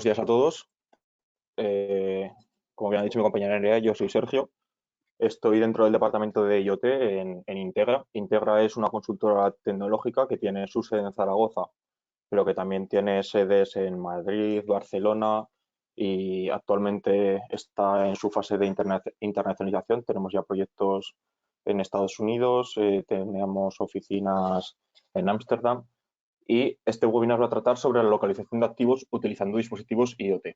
Buenos días a todos. Como bien ha dicho mi compañera Nerea, yo soy Sergio. Estoy dentro del departamento de IoT en Integra. Integra es una consultora tecnológica que tiene su sede en Zaragoza, pero que también tiene sedes en Madrid, Barcelona y actualmente está en su fase de internacionalización. Tenemos ya proyectos en Estados Unidos, tenemos oficinas en Ámsterdam y este webinar va a tratar sobre la localización de activos utilizando dispositivos IoT.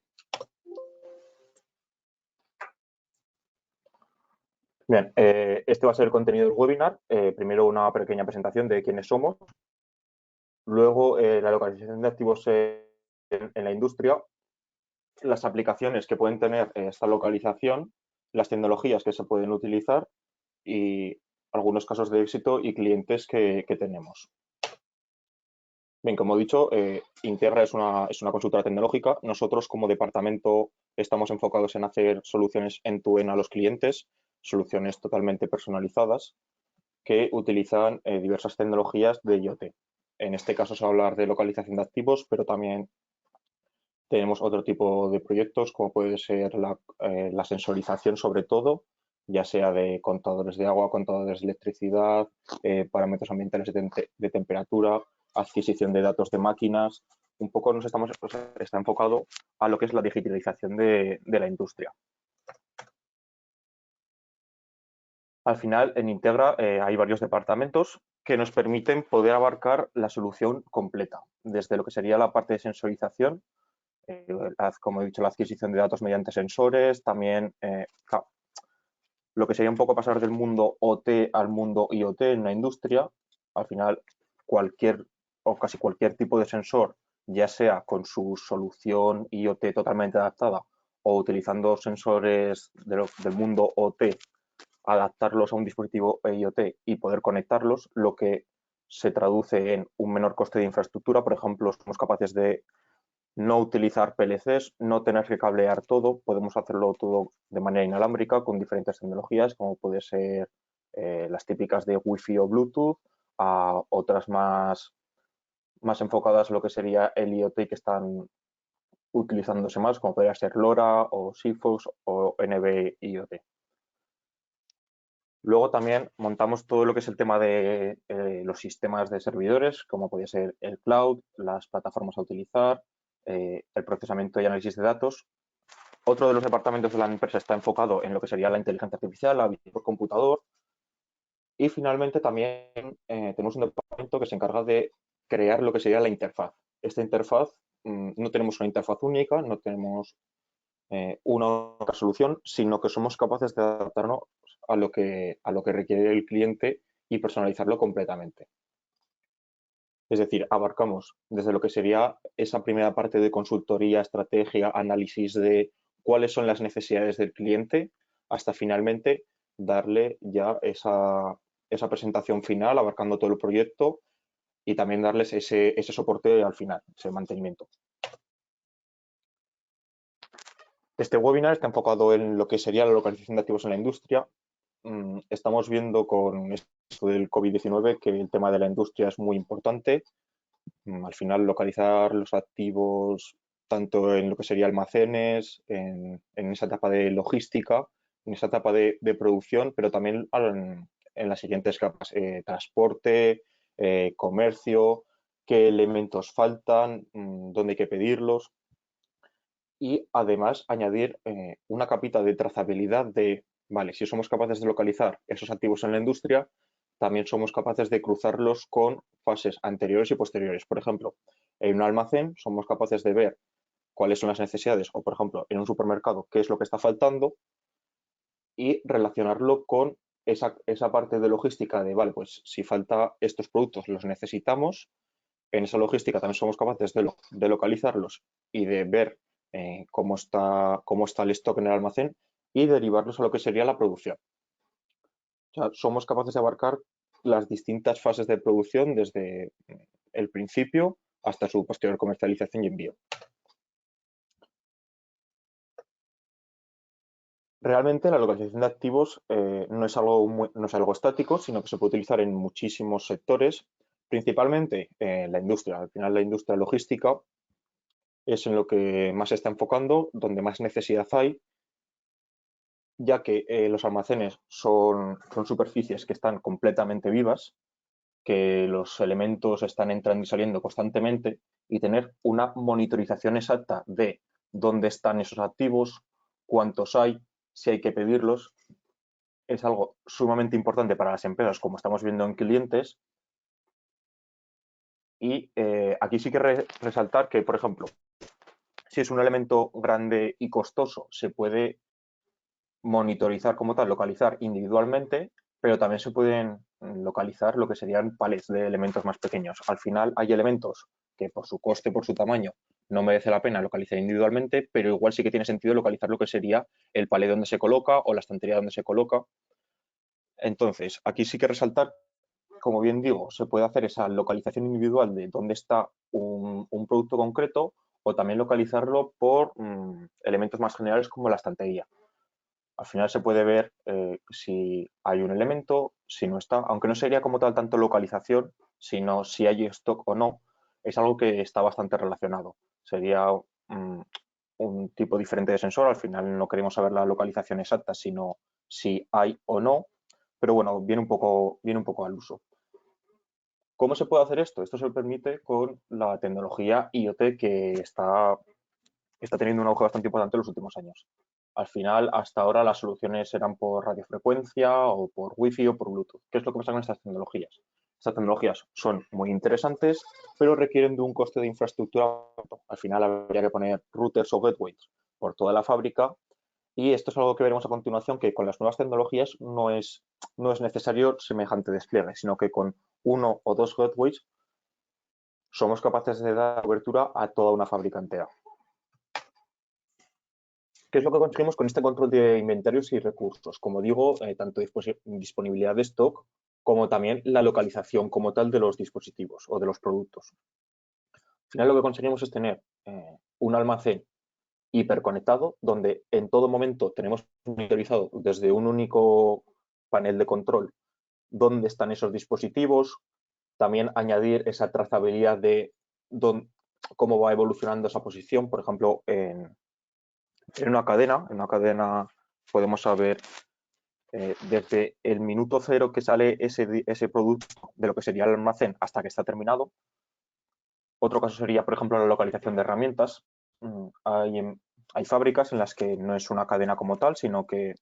Bien, este va a ser el contenido del webinar. Primero una pequeña presentación de quiénes somos, luego la localización de activos en la industria, las aplicaciones que pueden tener esta localización, las tecnologías que se pueden utilizar y algunos casos de éxito y clientes que tenemos. Bien, como he dicho, Integra es una consultora tecnológica. Nosotros como departamento estamos enfocados en hacer soluciones end-to-end a los clientes, soluciones totalmente personalizadas que utilizan diversas tecnologías de IoT. En este caso se va a hablar de localización de activos, pero también tenemos otro tipo de proyectos, como puede ser la sensorización sobre todo, ya sea de contadores de agua, contadores de electricidad, parámetros ambientales de temperatura, adquisición de datos de máquinas. Un poco está enfocado a lo que es la digitalización de la industria. Al final, en Integra hay varios departamentos que nos permiten poder abarcar la solución completa, desde lo que sería la parte de sensorización, como he dicho, la adquisición de datos mediante sensores, también lo que sería un poco pasar del mundo OT al mundo IoT en la industria. Al final, cualquier o casi cualquier tipo de sensor, ya sea con su solución IoT totalmente adaptada o utilizando sensores del mundo OT, adaptarlos a un dispositivo IoT y poder conectarlos, lo que se traduce en un menor coste de infraestructura. Por ejemplo, somos capaces de no utilizar PLCs, no tener que cablear todo, podemos hacerlo todo de manera inalámbrica con diferentes tecnologías, como puede ser las típicas de Wi-Fi o Bluetooth, a otras más enfocadas a lo que sería el IoT que están utilizándose más, como podría ser LoRa o Sigfox o NB IoT. Luego también montamos todo lo que es el tema de los sistemas de servidores, como podría ser el cloud, las plataformas a utilizar, el procesamiento y análisis de datos. Otro de los departamentos de la empresa está enfocado en lo que sería la inteligencia artificial, la visión por computador. Y finalmente también tenemos un departamento que se encarga de crear lo que sería la interfaz. Esta interfaz, no tenemos una interfaz única, no tenemos una única solución, sino que somos capaces de adaptarnos a lo que requiere el cliente y personalizarlo completamente. Es decir, abarcamos desde lo que sería esa primera parte de consultoría, estrategia, análisis de cuáles son las necesidades del cliente, hasta finalmente darle ya esa presentación final, abarcando todo el proyecto y también darles ese soporte al final, ese mantenimiento. Este webinar está enfocado en lo que sería la localización de activos en la industria. Estamos viendo con esto del COVID-19 que el tema de la industria es muy importante. Al final, localizar los activos tanto en lo que sería almacenes, en esa etapa de logística, en esa etapa de producción, pero también en las siguientes capas, transporte, comercio, qué elementos faltan, dónde hay que pedirlos y además añadir una capita de trazabilidad de, vale, si somos capaces de localizar esos activos en la industria, también somos capaces de cruzarlos con fases anteriores y posteriores. Por ejemplo, en un almacén somos capaces de ver cuáles son las necesidades o, por ejemplo, en un supermercado, qué es lo que está faltando y relacionarlo con esa parte de logística de, vale, pues si falta estos productos, los necesitamos. En esa logística también somos capaces de localizarlos y de ver cómo está el stock en el almacén y derivarlos a lo que sería la producción. O sea, somos capaces de abarcar las distintas fases de producción desde el principio hasta su posterior comercialización y envío. Realmente la localización de activos no es algo estático, sino que se puede utilizar en muchísimos sectores, principalmente en la industria. Al final la industria logística es en lo que más se está enfocando, donde más necesidad hay, ya que los almacenes son superficies que están completamente vivas, que los elementos están entrando y saliendo constantemente, y tener una monitorización exacta de dónde están esos activos, cuántos hay, si hay que pedirlos, es algo sumamente importante para las empresas, como estamos viendo en clientes. Y aquí sí que resaltar que, por ejemplo, si es un elemento grande y costoso, se puede monitorizar como tal, localizar individualmente, pero también se pueden localizar lo que serían palets de elementos más pequeños. Al final hay elementos que por su coste, por su tamaño, no merece la pena localizar individualmente, pero igual sí que tiene sentido localizar lo que sería el palet donde se coloca o la estantería donde se coloca. Entonces, aquí sí que resaltar, como bien digo, se puede hacer esa localización individual de dónde está un producto concreto, o también localizarlo por elementos más generales como la estantería. Al final se puede ver si hay un elemento, si no está, aunque no sería como tal tanto localización, sino si hay stock o no, es algo que está bastante relacionado. Sería un tipo diferente de sensor, al final no queremos saber la localización exacta, sino si hay o no, pero bueno, viene un poco al uso. ¿Cómo se puede hacer esto? Esto se permite con la tecnología IoT que está teniendo un auge bastante importante en los últimos años. Al final, hasta ahora las soluciones eran por radiofrecuencia o por Wi-Fi o por Bluetooth. ¿Qué es lo que pasa con estas tecnologías? Estas tecnologías son muy interesantes, pero requieren de un coste de infraestructura alto. Al final habría que poner routers o gateways por toda la fábrica, y esto es algo que veremos a continuación, que con las nuevas tecnologías no es necesario semejante despliegue, sino que con uno o dos gateways somos capaces de dar cobertura a toda una fábrica entera. ¿Qué es lo que conseguimos con este control de inventarios y recursos? Como digo, tanto disponibilidad de stock como también la localización como tal de los dispositivos o de los productos. Al final lo que conseguimos es tener un almacén hiperconectado donde en todo momento tenemos monitorizado desde un único panel de control dónde están esos dispositivos, también añadir esa trazabilidad de dónde, cómo va evolucionando esa posición, por ejemplo, en una cadena podemos saber desde el minuto cero que sale ese producto de lo que sería el almacén hasta que está terminado. Otro caso sería, por ejemplo, la localización de herramientas. Hay fábricas en las que no es una cadena como tal, sino que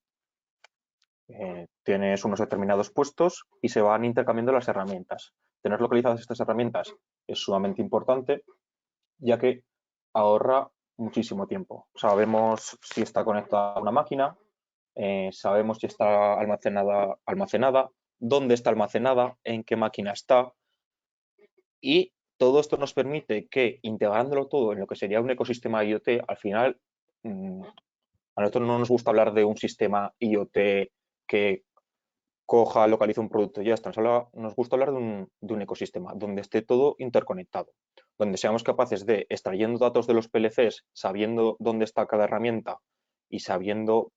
tienes unos determinados puestos y se van intercambiando las herramientas. Tener localizadas estas herramientas es sumamente importante, ya que ahorra muchísimo tiempo. Sabemos si está conectada a una máquina, sabemos si está almacenada, dónde está almacenada, en qué máquina está, y todo esto nos permite que, integrándolo todo en lo que sería un ecosistema IoT, al final, a nosotros no nos gusta hablar de un sistema IoT que coja, localice un producto y ya está. Nos gusta hablar de un ecosistema donde esté todo interconectado, donde seamos capaces de, extrayendo datos de los PLCs, sabiendo dónde está cada herramienta y sabiendo,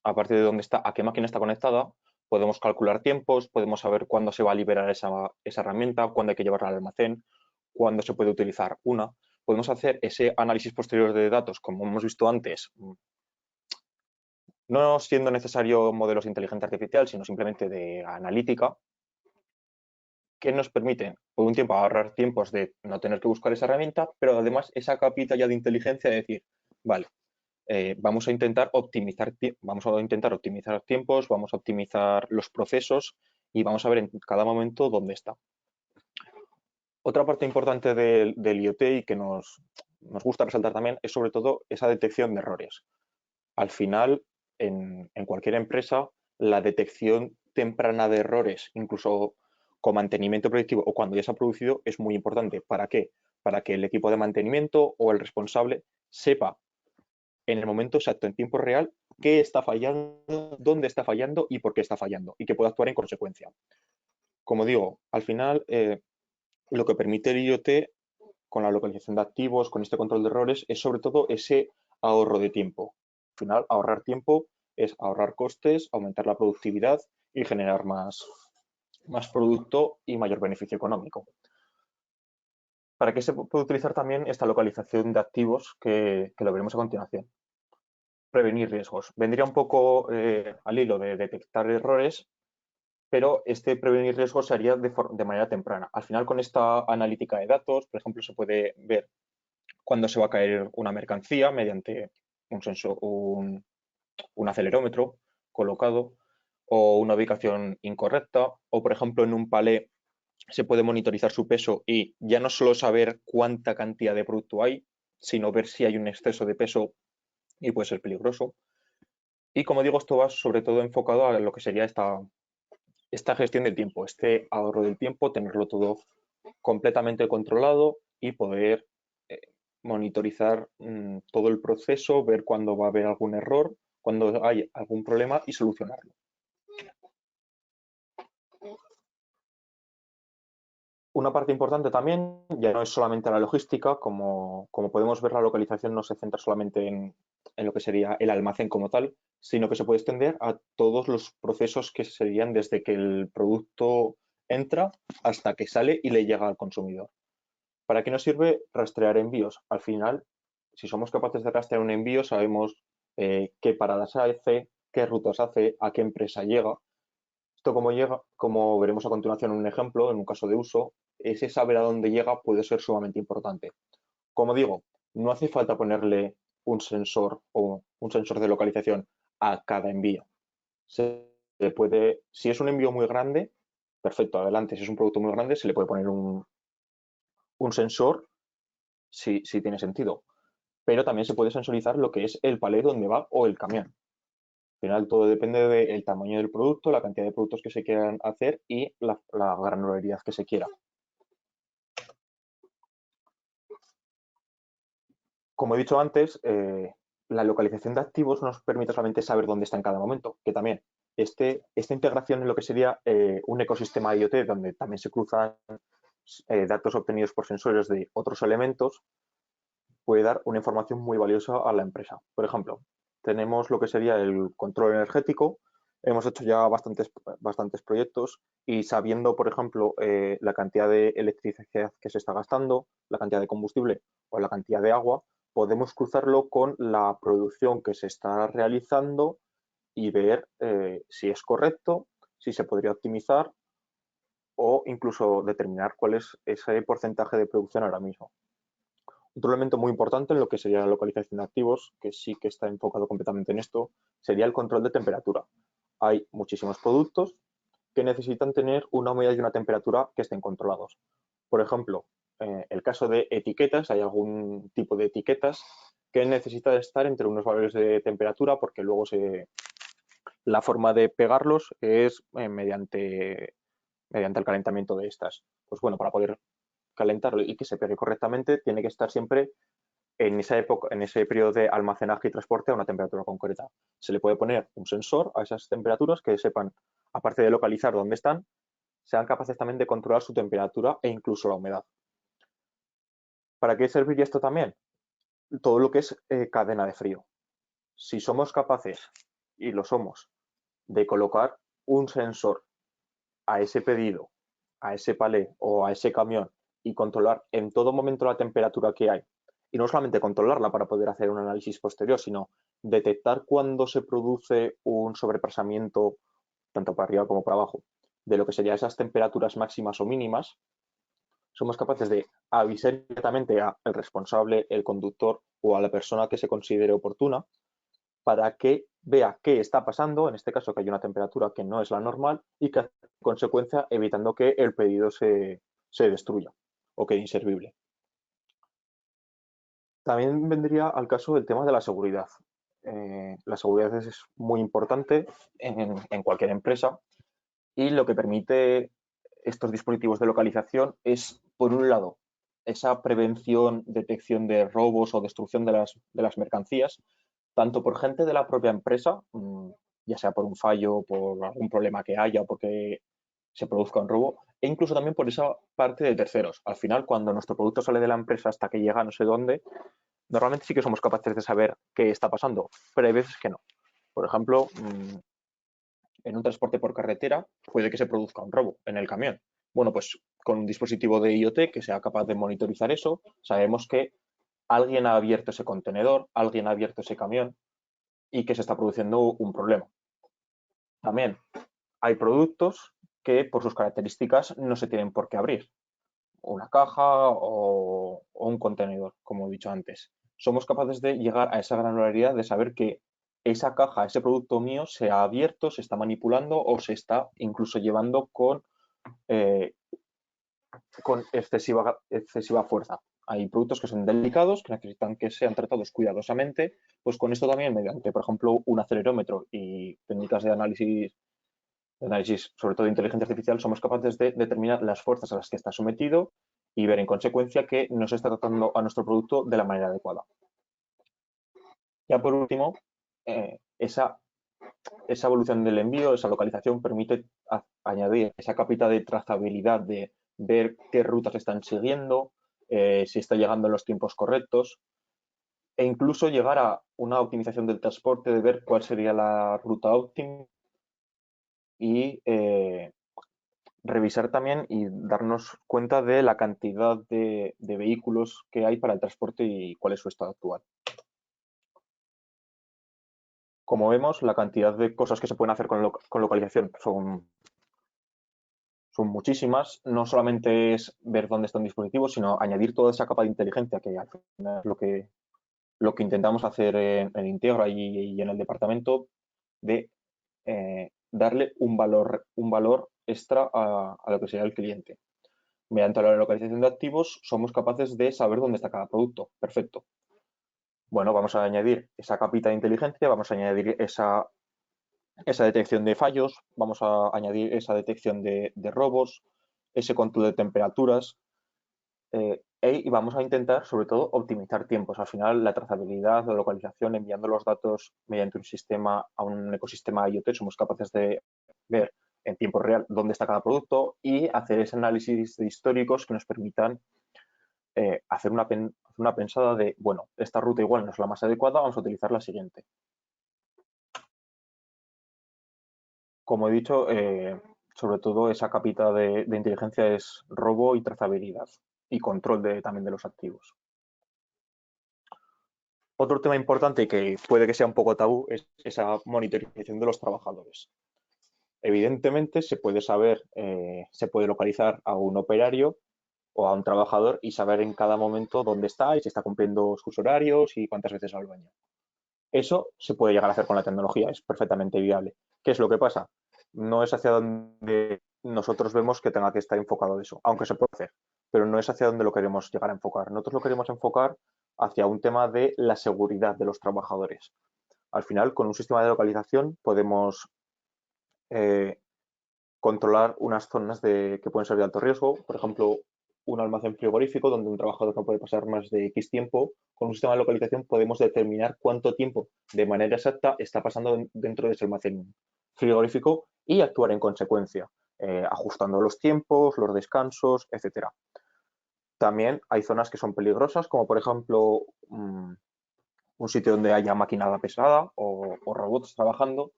a partir de dónde está, a qué máquina está conectada, podemos calcular tiempos, podemos saber cuándo se va a liberar esa herramienta, cuándo hay que llevarla al almacén, cuándo se puede utilizar una. Podemos hacer ese análisis posterior de datos, como hemos visto antes, no siendo necesario modelos de inteligencia artificial, sino simplemente de analítica, que nos permiten, por un tiempo, ahorrar tiempos de no tener que buscar esa herramienta, pero además esa capita ya de inteligencia de decir, vale, vamos a intentar optimizar tiempos, vamos a optimizar los procesos y vamos a ver en cada momento dónde está. Otra parte importante del IoT y que nos gusta resaltar también es sobre todo esa detección de errores. Al final, en cualquier empresa, la detección temprana de errores, incluso con mantenimiento predictivo o cuando ya se ha producido, es muy importante. ¿Para qué? Para que el equipo de mantenimiento o el responsable sepa en el momento exacto, en tiempo real, qué está fallando, dónde está fallando y por qué está fallando, y que pueda actuar en consecuencia. Como digo, al final, lo que permite el IoT con la localización de activos, con este control de errores, es sobre todo ese ahorro de tiempo. Al final, ahorrar tiempo es ahorrar costes, aumentar la productividad y generar más producto y mayor beneficio económico. ¿Para qué se puede utilizar también esta localización de activos que lo veremos a continuación? Prevenir riesgos. Vendría un poco al hilo de detectar errores, pero este prevenir riesgos se haría de manera temprana. Al final, con esta analítica de datos, por ejemplo, se puede ver cuándo se va a caer una mercancía mediante un sensor, un acelerómetro colocado o una ubicación incorrecta, o por ejemplo en un palé se puede monitorizar su peso y ya no solo saber cuánta cantidad de producto hay, sino ver si hay un exceso de peso y puede ser peligroso. Y como digo, esto va sobre todo enfocado a lo que sería esta gestión del tiempo, este ahorro del tiempo, tenerlo todo completamente controlado y poder eh, monitorizar todo el proceso, ver cuándo va a haber algún error, cuando hay algún problema y solucionarlo. Una parte importante también, ya no es solamente la logística, como podemos ver, la localización no se centra solamente en lo que sería el almacén como tal, sino que se puede extender a todos los procesos que serían desde que el producto entra hasta que sale y le llega al consumidor. ¿Para qué nos sirve rastrear envíos? Al final, si somos capaces de rastrear un envío, sabemos qué paradas hace, qué rutas hace, a qué empresa llega. Esto como llega, como veremos a continuación en un ejemplo, en un caso de uso, ese saber a dónde llega puede ser sumamente importante. Como digo, no hace falta ponerle un sensor o un sensor de localización a cada envío. Se le puede, si es un envío muy grande, perfecto, adelante. Si es un producto muy grande, se le puede poner un sensor si tiene sentido. Pero también se puede sensorizar lo que es el palé donde va o el camión. Al final todo depende del tamaño del producto, la cantidad de productos que se quieran hacer y la granularidad que se quiera. Como he dicho antes, la localización de activos no nos permite solamente saber dónde está en cada momento, que también esta integración en lo que sería un ecosistema IoT, donde también se cruzan datos obtenidos por sensores de otros elementos, puede dar una información muy valiosa a la empresa. Por ejemplo, tenemos lo que sería el control energético. Hemos hecho ya bastantes proyectos y sabiendo, por ejemplo, la cantidad de electricidad que se está gastando, la cantidad de combustible o la cantidad de agua, podemos cruzarlo con la producción que se está realizando y ver si es correcto, si se podría optimizar o incluso determinar cuál es ese porcentaje de producción ahora mismo. Otro elemento muy importante en lo que sería la localización de activos, que sí que está enfocado completamente en esto, sería el control de temperatura. Hay muchísimos productos que necesitan tener una humedad y una temperatura que estén controlados. Por ejemplo, el caso de etiquetas, hay algún tipo de etiquetas que necesitan estar entre unos valores de temperatura porque luego la forma de pegarlos es mediante el calentamiento de estas. Pues bueno, para poder calentarlo y que se pegue correctamente, tiene que estar siempre en esa época, en ese periodo de almacenaje y transporte a una temperatura concreta. Se le puede poner un sensor a esas temperaturas que sepan, aparte de localizar dónde están, sean capaces también de controlar su temperatura e incluso la humedad. ¿Para qué serviría esto también? Todo lo que es cadena de frío. Si somos capaces, y lo somos, de colocar un sensor a ese pedido, a ese palé o a ese camión y controlar en todo momento la temperatura que hay. Y no solamente controlarla para poder hacer un análisis posterior, sino detectar cuándo se produce un sobrepasamiento, tanto para arriba como para abajo, de lo que serían esas temperaturas máximas o mínimas, somos capaces de avisar directamente al responsable, el conductor o a la persona que se considere oportuna para que vea qué está pasando, en este caso que hay una temperatura que no es la normal y que, en consecuencia, evitando que el pedido se destruya o quede inservible. También vendría al caso el tema de la seguridad. La seguridad es muy importante en cualquier empresa y lo que permite estos dispositivos de localización es, por un lado, esa prevención, detección de robos o destrucción de las mercancías, tanto por gente de la propia empresa, ya sea por un fallo, por algún problema que haya o porque se produzca un robo, e incluso también por esa parte de terceros. Al final, cuando nuestro producto sale de la empresa hasta que llega a no sé dónde, normalmente sí que somos capaces de saber qué está pasando, pero hay veces que no. Por ejemplo, en un transporte por carretera puede que se produzca un robo en el camión. Bueno, pues con un dispositivo de IoT que sea capaz de monitorizar eso, sabemos que alguien ha abierto ese contenedor, alguien ha abierto ese camión y que se está produciendo un problema. También hay productos que por sus características no se tienen por qué abrir. Una caja o un contenedor, como he dicho antes. Somos capaces de llegar a esa granularidad de saber que esa caja, ese producto mío se ha abierto, se está manipulando o se está incluso llevando eh, con excesiva fuerza. Hay productos que son delicados, que necesitan que sean tratados cuidadosamente, pues con esto también mediante, por ejemplo, un acelerómetro y técnicas de análisis, sobre todo de inteligencia artificial, somos capaces de determinar las fuerzas a las que está sometido y ver en consecuencia que no se está tratando a nuestro producto de la manera adecuada. Ya por último, esa evolución del envío, esa localización permite añadir esa capita de trazabilidad de ver qué rutas están siguiendo, si está llegando en los tiempos correctos e incluso llegar a una optimización del transporte de ver cuál sería la ruta óptima y revisar también y darnos cuenta de la cantidad de vehículos que hay para el transporte y cuál es su estado actual. Como vemos, la cantidad de cosas que se pueden hacer con localización son muchísimas. No solamente es ver dónde está un dispositivo, sino añadir toda esa capa de inteligencia que al final es lo que intentamos hacer en Integra y en el departamento de darle un valor extra a lo que sería el cliente. Mediante la localización de activos somos capaces de saber dónde está cada producto. Perfecto. Bueno, vamos a añadir esa capita de inteligencia, vamos a añadir esa detección de fallos, vamos a añadir esa detección de robos, ese control de temperaturas y vamos a intentar, sobre todo, optimizar tiempos. Al final, la trazabilidad, la localización, enviando los datos mediante un sistema a un ecosistema IoT, somos capaces de ver en tiempo real dónde está cada producto y hacer ese análisis de históricos que nos permitan hacer una pensada de, bueno, esta ruta igual no es la más adecuada, vamos a utilizar la siguiente. Como he dicho, sobre todo esa capita de inteligencia es robo y trazabilidad y control también de los activos. Otro tema importante que puede que sea un poco tabú es esa monitorización de los trabajadores. Evidentemente se puede saber, se puede localizar a un operario o a un trabajador y saber en cada momento dónde está y si está cumpliendo sus horarios y cuántas veces va al baño. Eso se puede llegar a hacer con la tecnología, es perfectamente viable. ¿Qué es lo que pasa? No es hacia donde nosotros vemos que tenga que estar enfocado eso, aunque se puede hacer, pero no es hacia donde lo queremos llegar a enfocar. Nosotros lo queremos enfocar hacia un tema de la seguridad de los trabajadores. Al final, con un sistema de localización podemos eh, controlar unas zonas que pueden ser de alto riesgo, por ejemplo, un almacén frigorífico donde un trabajador no puede pasar más de X tiempo. Con un sistema de localización podemos determinar cuánto tiempo de manera exacta está pasando dentro de ese almacén frigorífico y actuar en consecuencia, ajustando los tiempos, los descansos, etcétera. También hay zonas que son peligrosas, como por ejemplo un sitio donde haya maquinaria pesada o robots trabajando,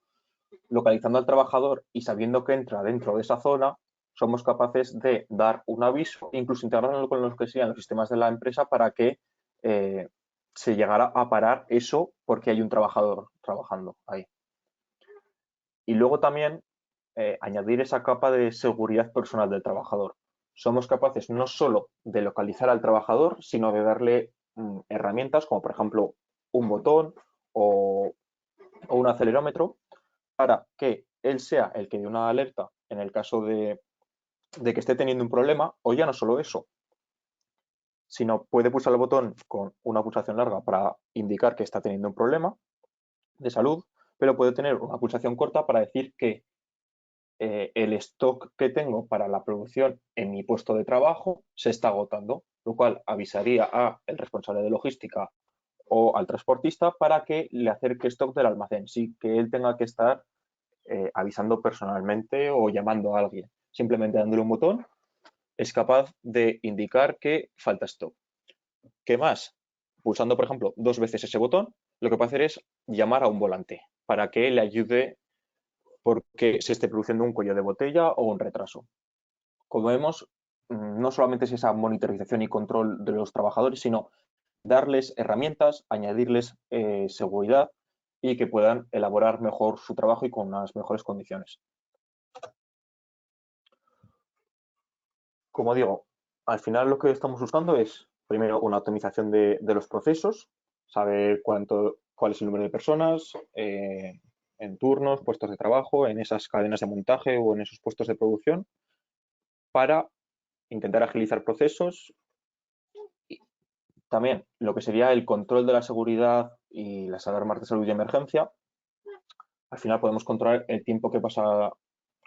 localizando al trabajador y sabiendo que entra dentro de esa zona, somos capaces de dar un aviso, incluso integrarlo con los que sean los sistemas de la empresa para que se llegara a parar eso porque hay un trabajador trabajando ahí. Y luego también añadir esa capa de seguridad personal del trabajador. Somos capaces no solo de localizar al trabajador, sino de darle herramientas como por ejemplo un botón o un acelerómetro para que él sea el que dé una alerta en el caso de que esté teniendo un problema, o ya no solo eso, sino puede pulsar el botón con una pulsación larga para indicar que está teniendo un problema de salud, pero puede tener una pulsación corta para decir que el stock que tengo para la producción en mi puesto de trabajo se está agotando, lo cual avisaría al responsable de logística o al transportista para que le acerque stock del almacén, sin que él tenga que estar avisando personalmente o llamando a alguien. Simplemente dándole un botón es capaz de indicar que falta stock. ¿Qué más? Pulsando, por ejemplo, 2 veces ese botón, lo que puede hacer es llamar a un volante para que le ayude porque se esté produciendo un cuello de botella o un retraso. Como vemos, no solamente es esa monitorización y control de los trabajadores, sino darles herramientas, añadirles seguridad y que puedan elaborar mejor su trabajo y con unas mejores condiciones. Como digo, al final lo que estamos buscando es, primero, una optimización de los procesos, saber cuál es el número de personas en turnos, puestos de trabajo, en esas cadenas de montaje o en esos puestos de producción, para intentar agilizar procesos. Y también lo que sería el control de la seguridad y las alarmas de salud y emergencia. Al final podemos controlar el tiempo que pasa,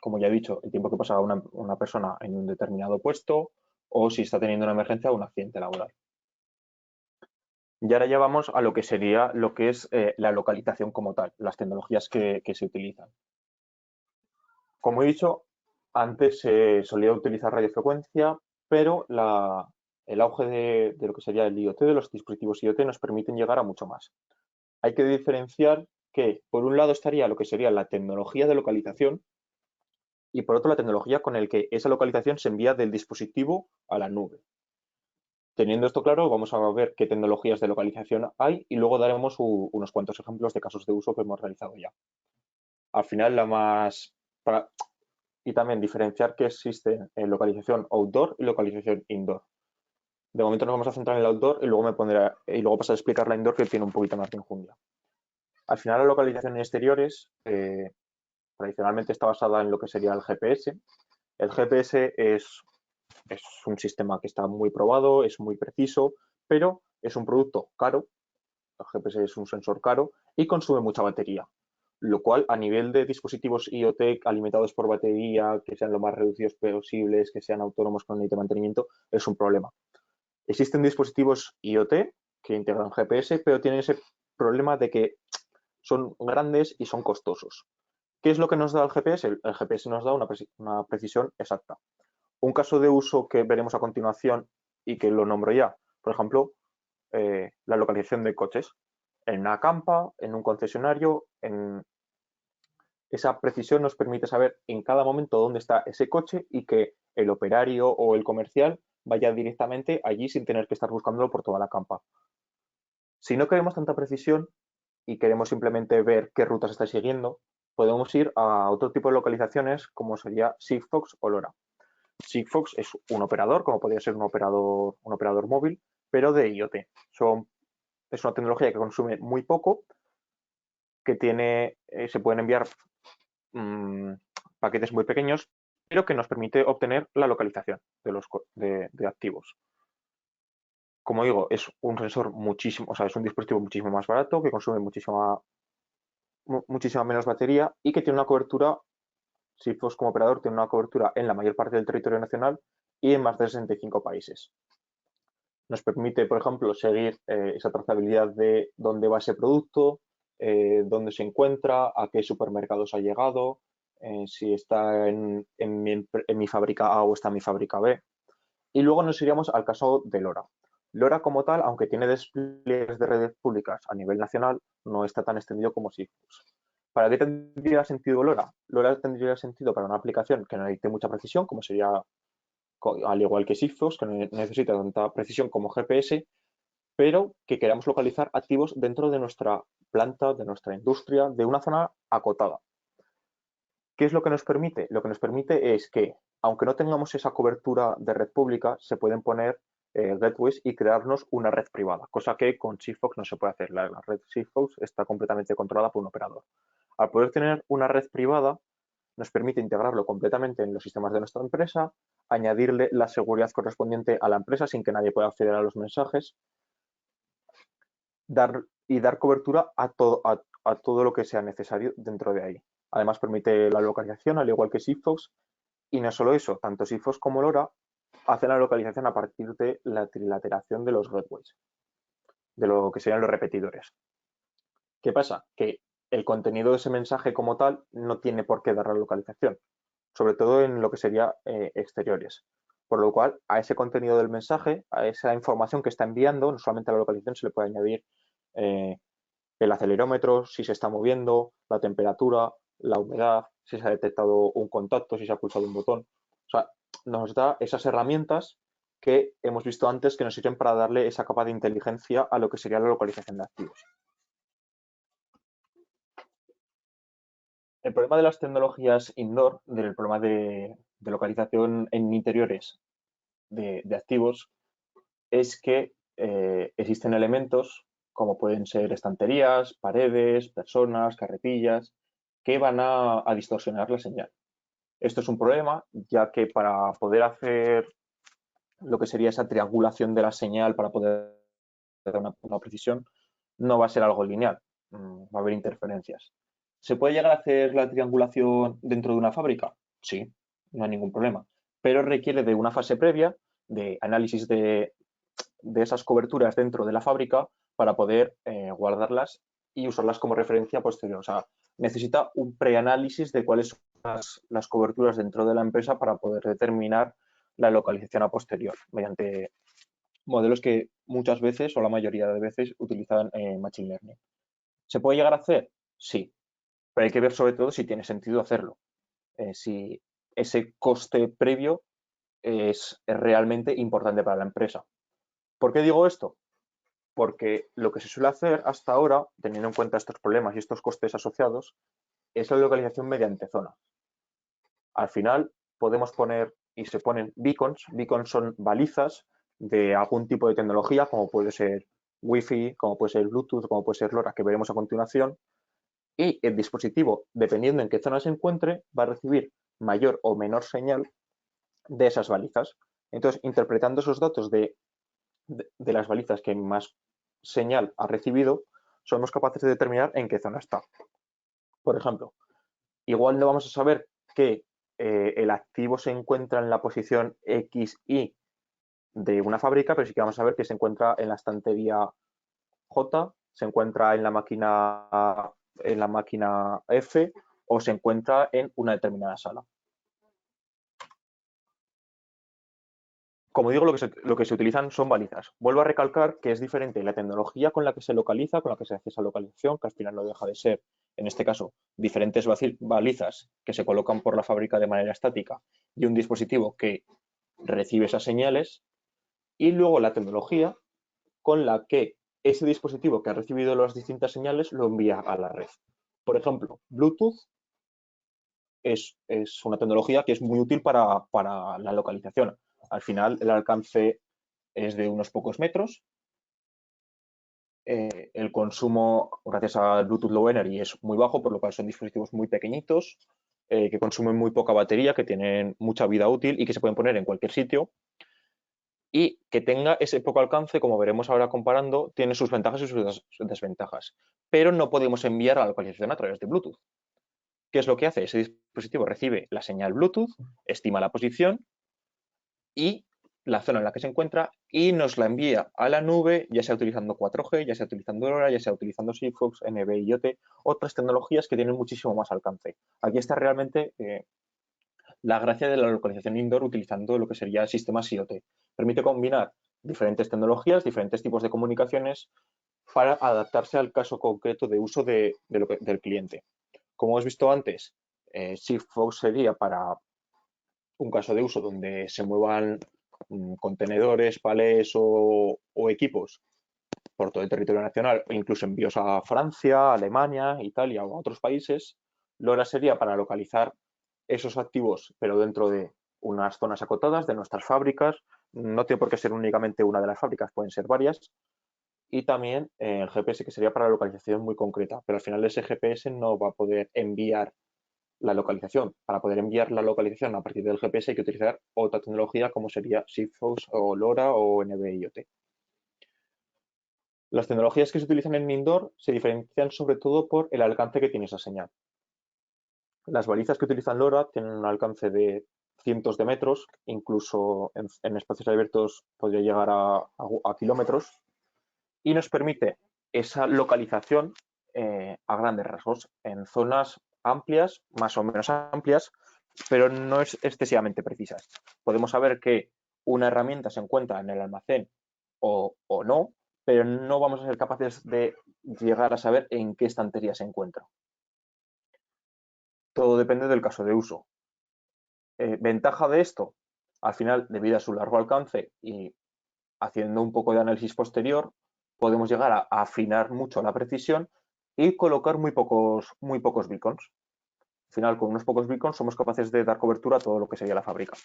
como ya he dicho, el tiempo que pasa una persona en un determinado puesto o si está teniendo una emergencia o un accidente laboral. Y ahora ya vamos a lo que sería lo que es la localización como tal, las tecnologías que se utilizan. Como he dicho, antes se solía utilizar radiofrecuencia, pero el auge de lo que sería el IoT, de los dispositivos IoT, nos permiten llegar a mucho más. Hay que diferenciar que, por un lado, estaría lo que sería la tecnología de localización y, por otro, la tecnología con el que esa localización se envía del dispositivo a la nube. Teniendo esto claro, vamos a ver qué tecnologías de localización hay y luego daremos unos cuantos ejemplos de casos de uso que hemos realizado ya. Al final, y también diferenciar que existe localización outdoor y localización indoor. De momento nos vamos a centrar en el outdoor y luego pasar a explicar la indoor que tiene un poquito más de enjundia. Al final, la localización en exteriores tradicionalmente está basada en lo que sería el GPS. El GPS es un sistema que está muy probado, es muy preciso, pero es un producto caro. El GPS es un sensor caro y consume mucha batería, lo cual a nivel de dispositivos IoT alimentados por batería, que sean lo más reducidos posibles, que sean autónomos con el de mantenimiento, es un problema. Existen dispositivos IoT que integran GPS, pero tienen ese problema de que son grandes y son costosos. ¿Qué es lo que nos da el GPS? El GPS nos da una precisión exacta. Un caso de uso que veremos a continuación y que lo nombro ya, por ejemplo, la localización de coches. En una campa, en un concesionario, esa precisión nos permite saber en cada momento dónde está ese coche y que el operario o el comercial vaya directamente allí sin tener que estar buscándolo por toda la campa. Si no queremos tanta precisión y queremos simplemente ver qué rutas está siguiendo, podemos ir a otro tipo de localizaciones como sería Sigfox o LoRa. Sigfox es un operador, como podría ser un operador móvil, pero de IoT. Es una tecnología que consume muy poco, que se pueden enviar mmm, paquetes muy pequeños, pero que nos permite obtener la localización de activos. Como digo, es un sensor muchísimo, o sea, es un dispositivo muchísimo más barato, que consume muchísima menos batería y que tiene una cobertura, Sigfox como operador, tiene una cobertura en la mayor parte del territorio nacional y en más de 65 países. Nos permite, por ejemplo, seguir esa trazabilidad de dónde va ese producto, dónde se encuentra, a qué supermercados ha llegado, si está en mi fábrica A o está en mi fábrica B. Y luego nos iríamos al caso de LoRa. LoRa como tal, aunque tiene despliegues de redes públicas a nivel nacional, no está tan extendido como Sigfox. ¿Para qué tendría sentido LoRa? LoRa tendría sentido para una aplicación que necesite mucha precisión, como sería al igual que Sigfox, que no necesita tanta precisión como GPS, pero que queramos localizar activos dentro de nuestra planta, de nuestra industria, de una zona acotada. ¿Qué es lo que nos permite? Lo que nos permite es que, aunque no tengamos esa cobertura de red pública, se pueden poner gateways y crearnos una red privada, cosa que con Sigfox no se puede hacer. La red Sigfox está completamente controlada por un operador. Al poder tener una red privada, nos permite integrarlo completamente en los sistemas de nuestra empresa, añadirle la seguridad correspondiente a la empresa sin que nadie pueda acceder a los mensajes dar cobertura a todo lo que sea necesario dentro de ahí. Además permite la localización, al igual que Sigfox, y no solo eso, tanto Sigfox como LoRa hacen la localización a partir de la trilateración de los gateways, de lo que serían los repetidores. ¿Qué pasa? Que el contenido de ese mensaje como tal no tiene por qué dar la localización, sobre todo en lo que sería exteriores. Por lo cual, a ese contenido del mensaje, a esa información que está enviando, no solamente a la localización se le puede añadir eh, el acelerómetro, si se está moviendo, la temperatura, la humedad, si se ha detectado un contacto, si se ha pulsado un botón. O sea, nos da esas herramientas que hemos visto antes que nos sirven para darle esa capa de inteligencia a lo que sería la localización de activos. El problema de las tecnologías indoor, del problema de localización en interiores de activos, es que existen elementos como pueden ser estanterías, paredes, personas, carretillas, que van a distorsionar la señal. Esto es un problema, ya que para poder hacer lo que sería esa triangulación de la señal para poder dar una precisión, no va a ser algo lineal, va a haber interferencias. ¿Se puede llegar a hacer la triangulación dentro de una fábrica? Sí, no hay ningún problema, pero requiere de una fase previa de análisis de esas coberturas dentro de la fábrica para poder guardarlas y usarlas como referencia posterior. O sea, necesita un preanálisis de cuáles son las coberturas dentro de la empresa para poder determinar la localización a posterior mediante modelos que muchas veces o la mayoría de veces utilizan Machine Learning. ¿Se puede llegar a hacer? Sí, pero hay que ver sobre todo si tiene sentido hacerlo. Si ese coste previo es realmente importante para la empresa. ¿Por qué digo esto? Porque lo que se suele hacer hasta ahora, teniendo en cuenta estos problemas y estos costes asociados, es la localización mediante zona. Al final podemos poner y se ponen beacons. Beacons son balizas de algún tipo de tecnología, como puede ser Wi-Fi, como puede ser Bluetooth, como puede ser LoRa, que veremos a continuación. Y el dispositivo, dependiendo en qué zona se encuentre, va a recibir mayor o menor señal de esas balizas. Entonces, interpretando esos datos de las balizas que más señal ha recibido, somos capaces de determinar en qué zona está. Por ejemplo, igual no vamos a saber que el activo se encuentra en la posición XY de una fábrica, pero sí que vamos a ver que se encuentra en la estantería J, se encuentra en la máquina F o se encuentra en una determinada sala. Como digo, lo que se utilizan son balizas. Vuelvo a recalcar que es diferente la tecnología con la que se localiza, con la que se hace esa localización, que al final no deja de ser, en este caso, diferentes balizas que se colocan por la fábrica de manera estática y un dispositivo que recibe esas señales, y luego la tecnología con la que ese dispositivo que ha recibido las distintas señales lo envía a la red. Por ejemplo, Bluetooth es una tecnología que es muy útil para la localización. Al final, el alcance es de unos pocos metros. El consumo, gracias a Bluetooth Low Energy, es muy bajo, por lo cual son dispositivos muy pequeñitos, que consumen muy poca batería, que tienen mucha vida útil y que se pueden poner en cualquier sitio. Y que tenga ese poco alcance, como veremos ahora comparando, tiene sus ventajas y sus desventajas. Pero no podemos enviar la localización a través de Bluetooth. ¿Qué es lo que hace? Ese dispositivo recibe la señal Bluetooth, estima la posición y la zona en la que se encuentra y nos la envía a la nube, ya sea utilizando 4G, ya sea utilizando LoRa, ya sea utilizando Sigfox, NB-IoT, otras tecnologías que tienen muchísimo más alcance. Aquí está realmente la gracia de la localización indoor utilizando lo que sería sistemas IoT. Permite combinar diferentes tecnologías, diferentes tipos de comunicaciones para adaptarse al caso concreto de uso del cliente. Como hemos visto antes, Sigfox sería para un caso de uso donde se muevan contenedores, palés o equipos por todo el territorio nacional, o incluso envíos a Francia, Alemania, Italia o a otros países. LoRa sería para localizar esos activos, pero dentro de unas zonas acotadas de nuestras fábricas. No tiene por qué ser únicamente una de las fábricas, pueden ser varias. Y también el GPS, que sería para la localización muy concreta, pero al final ese GPS no va a poder enviar la localización. Para poder enviar la localización a partir del GPS hay que utilizar otra tecnología como sería Sigfox o LoRa o NB-IoT. Las tecnologías que se utilizan en indoor se diferencian sobre todo por el alcance que tiene esa señal. Las balizas que utilizan LoRa tienen un alcance de cientos de metros, incluso en espacios abiertos podría llegar a kilómetros, y nos permite esa localización a grandes rasgos en zonas amplias, más o menos amplias, pero no es excesivamente precisas. Podemos saber que una herramienta se encuentra en el almacén o no, pero no vamos a ser capaces de llegar a saber en qué estantería se encuentra. Todo depende del caso de uso. ¿Ventaja de esto? Al final, debido a su largo alcance y haciendo un poco de análisis posterior, podemos llegar a afinar mucho la precisión y colocar muy pocos beacons. Al final, con unos pocos beacons somos capaces de dar cobertura a todo lo que sería la fábrica.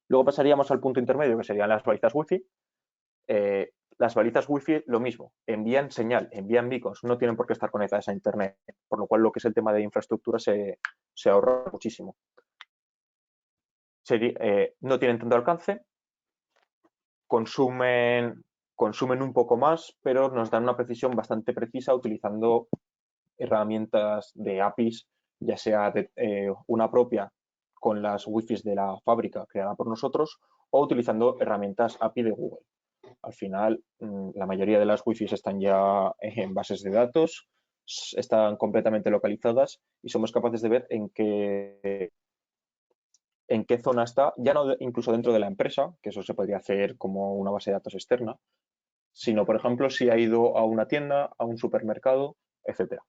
Luego pasaríamos al punto intermedio, que serían las balizas Wi-Fi. Las balizas Wi-Fi, lo mismo, envían señal, envían beacons, no tienen por qué estar conectadas a Internet, por lo cual lo que es el tema de infraestructura se ahorra muchísimo. No tienen tanto alcance, consumen un poco más, pero nos dan una precisión bastante precisa utilizando herramientas de APIs, ya sea una propia con las Wi-Fi de la fábrica creada por nosotros o utilizando herramientas API de Google. Al final, la mayoría de las Wi-Fi están ya en bases de datos, están completamente localizadas y somos capaces de ver en qué zona está, ya no incluso dentro de la empresa, que eso se podría hacer como una base de datos externa, sino, por ejemplo, si ha ido a una tienda, a un supermercado, etcétera,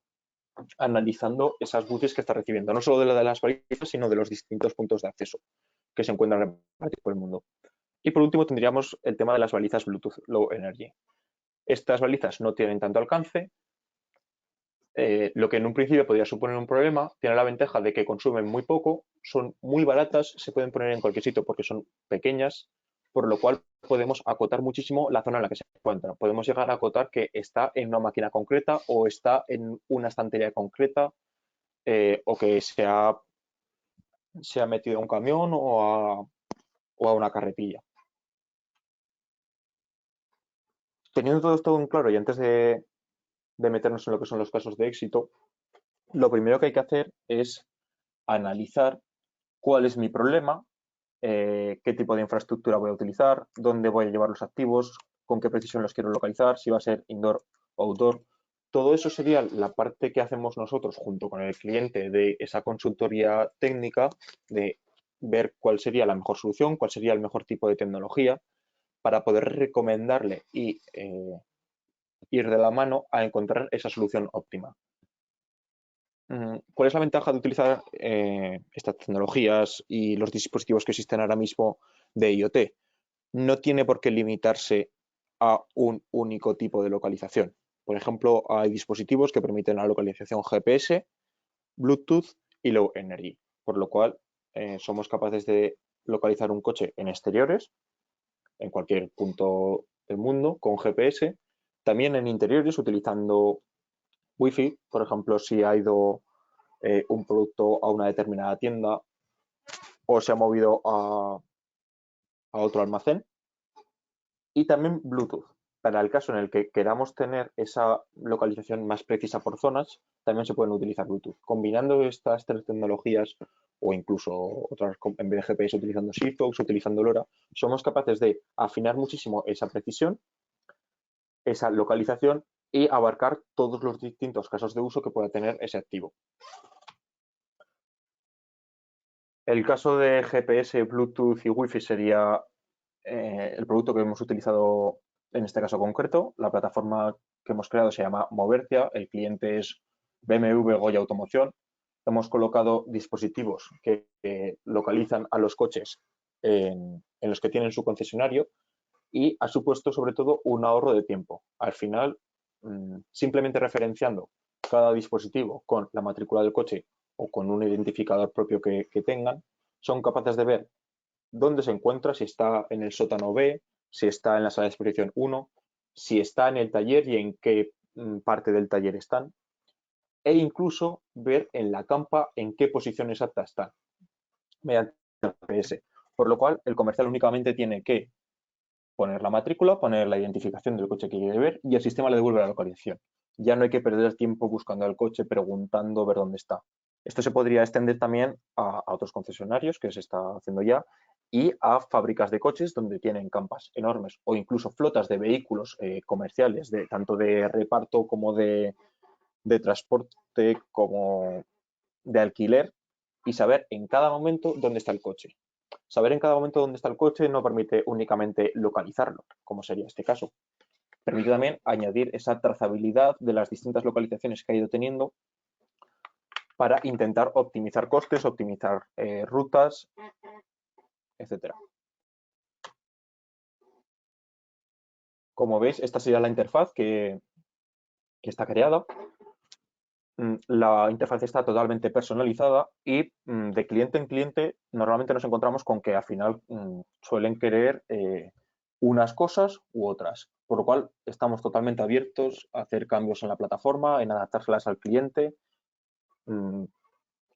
analizando esas wifi que está recibiendo, no solo de la de las balizas, sino de los distintos puntos de acceso que se encuentran repartidos por el mundo. Y por último tendríamos el tema de las balizas Bluetooth Low Energy. Estas balizas no tienen tanto alcance, lo que en un principio podría suponer un problema, tiene la ventaja de que consumen muy poco, son muy baratas, se pueden poner en cualquier sitio porque son pequeñas, por lo cual podemos acotar muchísimo la zona en la que se encuentra. Podemos llegar a acotar que está en una máquina concreta o está en una estantería concreta o que se ha metido a un camión o a una carretilla. Teniendo todo esto en claro y antes de meternos en lo que son los casos de éxito, lo primero que hay que hacer es analizar cuál es mi problema, qué tipo de infraestructura voy a utilizar, dónde voy a llevar los activos, con qué precisión los quiero localizar, si va a ser indoor o outdoor. Todo eso sería la parte que hacemos nosotros junto con el cliente de esa consultoría técnica, de ver cuál sería la mejor solución, cuál sería el mejor tipo de tecnología, para poder recomendarle y ir de la mano a encontrar esa solución óptima. ¿Cuál es la ventaja de utilizar estas tecnologías y los dispositivos que existen ahora mismo de IoT? No tiene por qué limitarse a un único tipo de localización. Por ejemplo, hay dispositivos que permiten la localización GPS, Bluetooth y Low Energy, por lo cual somos capaces de localizar un coche en exteriores, en cualquier punto del mundo, con GPS, también en interiores utilizando Wi-Fi, por ejemplo, si ha ido un producto a una determinada tienda o se ha movido a otro almacén. Y también Bluetooth. Para el caso en el que queramos tener esa localización más precisa por zonas, también se pueden utilizar Bluetooth. Combinando estas tres tecnologías o incluso otras en vez de GPS utilizando Sigfox, utilizando LoRa, somos capaces de afinar muchísimo esa precisión, esa localización y abarcar todos los distintos casos de uso que pueda tener ese activo. El caso de GPS, Bluetooth y Wi-Fi sería el producto que hemos utilizado en este caso concreto. La plataforma que hemos creado se llama Movercia, el cliente es BMW Goya Automoción. Hemos colocado dispositivos que localizan a los coches en los que tienen su concesionario y ha supuesto sobre todo un ahorro de tiempo. Al final, simplemente referenciando cada dispositivo con la matrícula del coche o con un identificador propio que tengan, son capaces de ver dónde se encuentra, si está en el sótano B, si está en la sala de exposición 1, si está en el taller y en qué parte del taller están, e incluso ver en la campa en qué posición exacta están mediante el GPS. Por lo cual, el comercial únicamente tiene que poner la matrícula, poner la identificación del coche que quiere ver y el sistema le devuelve la localización. Ya no hay que perder tiempo buscando al coche, preguntando ver dónde está. Esto se podría extender también a otros concesionarios, que se está haciendo ya, y a fábricas de coches donde tienen campas enormes o incluso flotas de vehículos comerciales, tanto de reparto como de transporte, como de alquiler, y saber en cada momento dónde está el coche. Saber en cada momento dónde está el coche no permite únicamente localizarlo, como sería este caso. Permite también añadir esa trazabilidad de las distintas localizaciones que ha ido teniendo para intentar optimizar costes, optimizar rutas, etcétera. Como veis, esta sería la interfaz que está creada. La interfaz está totalmente personalizada y de cliente en cliente normalmente nos encontramos con que al final suelen querer unas cosas u otras, por lo cual estamos totalmente abiertos a hacer cambios en la plataforma, en adaptárselas al cliente. mm,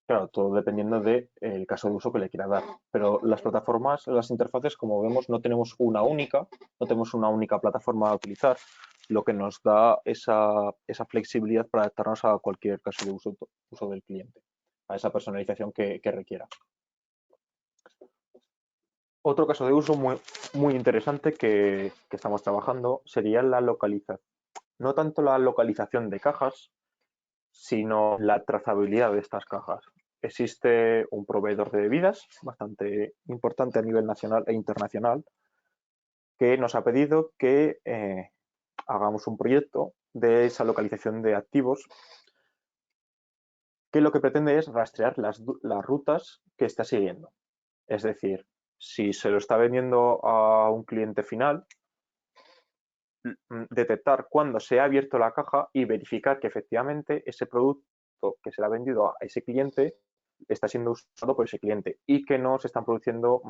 Claro, todo dependiendo del caso de uso que le quiera dar. Pero las plataformas, las interfaces, como vemos, no tenemos una única plataforma a utilizar, lo que nos da esa flexibilidad para adaptarnos a cualquier caso de uso del cliente, a esa personalización que requiera. Otro caso de uso muy interesante que estamos trabajando sería la localización. No tanto la localización de cajas, sino la trazabilidad de estas cajas. Existe un proveedor de bebidas bastante importante a nivel nacional e internacional que nos ha pedido que hagamos un proyecto de esa localización de activos que lo que pretende es rastrear las rutas que está siguiendo. Es decir, si se lo está vendiendo a un cliente final, detectar cuándo se ha abierto la caja y verificar que efectivamente ese producto que se le ha vendido a ese cliente está siendo usado por ese cliente y que no se están produciendo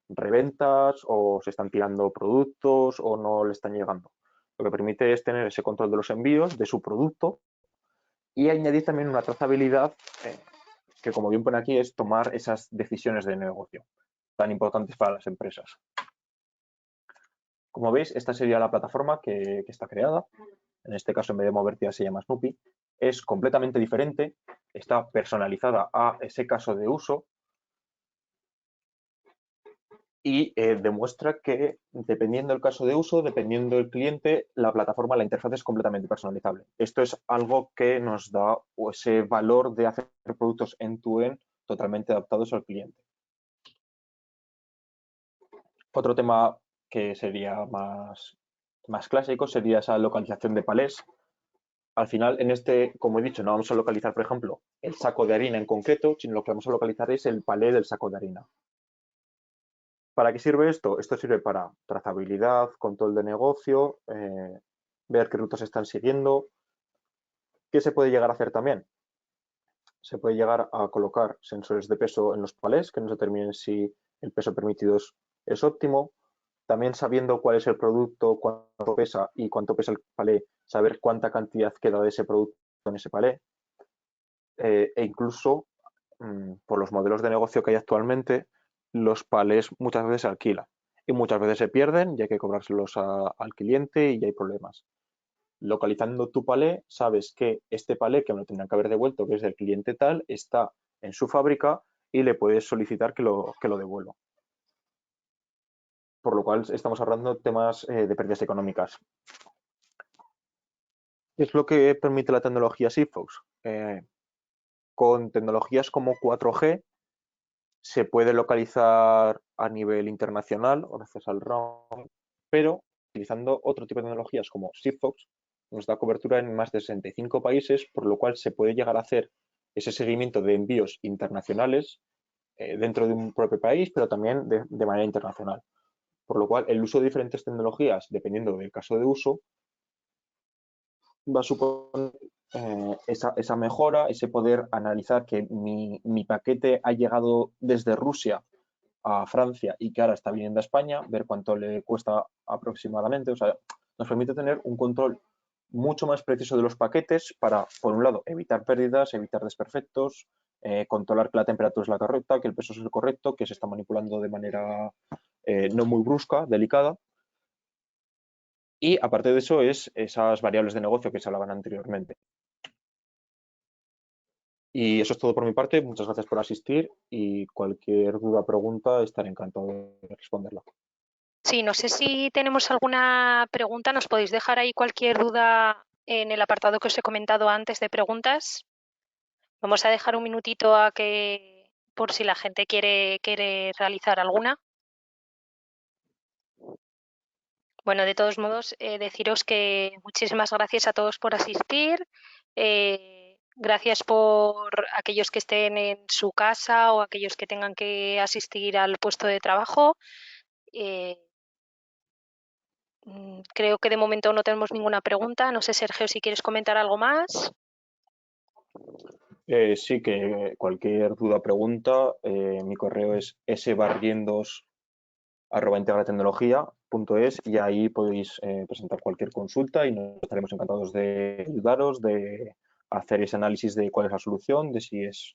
reventas o se están tirando productos o no le están llegando. Lo que permite es tener ese control de los envíos de su producto y añadir también una trazabilidad que, como bien pone aquí, es tomar esas decisiones de negocio tan importantes para las empresas. Como veis, esta sería la plataforma que está creada. En este caso, en vez de Movertia se llama Snoopy. Es completamente diferente, está personalizada a ese caso de uso y demuestra que dependiendo del caso de uso, dependiendo del cliente, la plataforma, la interfaz es completamente personalizable. Esto es algo que nos da ese valor de hacer productos end-to-end totalmente adaptados al cliente. Otro tema que sería más clásico sería esa localización de palés. Al final, en este, como he dicho, no vamos a localizar, por ejemplo, el saco de harina en concreto, sino lo que vamos a localizar es el palé del saco de harina. ¿Para qué sirve esto? Esto sirve para trazabilidad, control de negocio, ver qué rutas están siguiendo. ¿Qué se puede llegar a hacer también? Se puede llegar a colocar sensores de peso en los palés que nos determinen si el peso permitido es óptimo. También sabiendo cuál es el producto, cuánto pesa y cuánto pesa el palé, saber cuánta cantidad queda de ese producto en ese palé. E incluso, por los modelos de negocio que hay actualmente, los palés muchas veces se alquilan y muchas veces se pierden y hay que cobrárselos al cliente y hay problemas. Localizando tu palé, sabes que este palé que me lo tendrían que haber devuelto, que es del cliente tal, está en su fábrica y le puedes solicitar que lo devuelva. Por lo cual estamos ahorrando temas de pérdidas económicas. ¿Qué es lo que permite la tecnología Sigfox? Con tecnologías como 4G se puede localizar a nivel internacional gracias al roaming, pero utilizando otro tipo de tecnologías como Sigfox nos da cobertura en más de 65 países, por lo cual se puede llegar a hacer ese seguimiento de envíos internacionales dentro de un propio país, pero también de manera internacional. Por lo cual, el uso de diferentes tecnologías, dependiendo del caso de uso, va a suponer esa mejora, ese poder analizar que mi paquete ha llegado desde Rusia a Francia y que ahora está viniendo a España, ver cuánto le cuesta aproximadamente. O sea, nos permite tener un control mucho más preciso de los paquetes para, por un lado, evitar pérdidas, evitar desperfectos, controlar que la temperatura es la correcta, que el peso es el correcto, que se está manipulando de manera no muy brusca, delicada. Y aparte de eso, es esas variables de negocio que se hablaban anteriormente. Y eso es todo por mi parte. Muchas gracias por asistir y cualquier duda o pregunta estaré encantado de responderla. Sí, no sé si tenemos alguna pregunta. Nos podéis dejar ahí cualquier duda en el apartado que os he comentado antes de preguntas. Vamos a dejar un minutito a que, por si la gente quiere realizar alguna. Bueno, de todos modos, deciros que muchísimas gracias a todos por asistir. Gracias por aquellos que estén en su casa o aquellos que tengan que asistir al puesto de trabajo. Creo que de momento no tenemos ninguna pregunta. No sé, Sergio, si quieres comentar algo más. Sí, que cualquier duda o pregunta, mi correo es sbarrientos@integratecnología.es y ahí podéis presentar cualquier consulta y nos estaremos encantados de ayudaros, de hacer ese análisis de cuál es la solución, de si es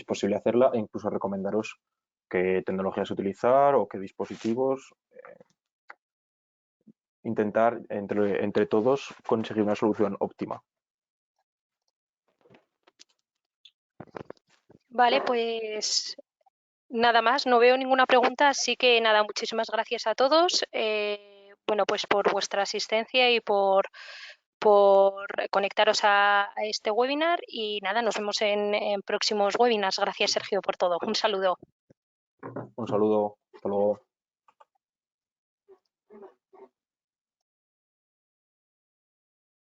posible hacerla e incluso recomendaros qué tecnologías utilizar o qué dispositivos. Intentar entre todos conseguir una solución óptima. Vale, pues nada más, no veo ninguna pregunta, así que nada, muchísimas gracias a todos. Bueno, pues por vuestra asistencia y por conectaros a este webinar y nada, nos vemos en próximos webinars. Gracias, Sergio, por todo. Un saludo. Un saludo, hasta luego.